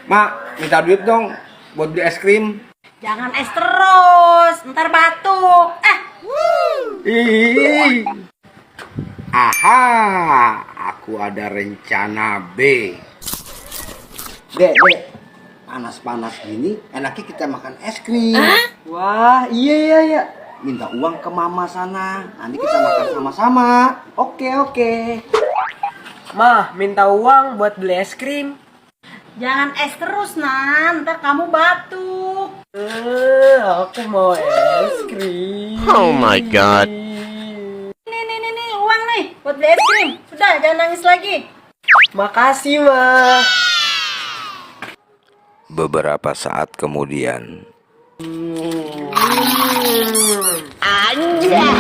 Mak, minta duit dong buat beli es krim. Jangan es terus, ntar batuk. Ih. Aha, aku ada rencana B. Dek, panas-panas gini, enaknya kita makan es krim. Wah, iya. Minta uang ke mama sana, nanti kita makan sama-sama. Oke. Mah, minta uang buat beli es krim. Jangan es terus, Nan. Ntar kamu batuk. Aku mau es krim. Oh my God. Nih, uang nih buat beli es krim. Sudah, jangan nangis lagi. Makasih, Mah. Beberapa saat kemudian. Anjay.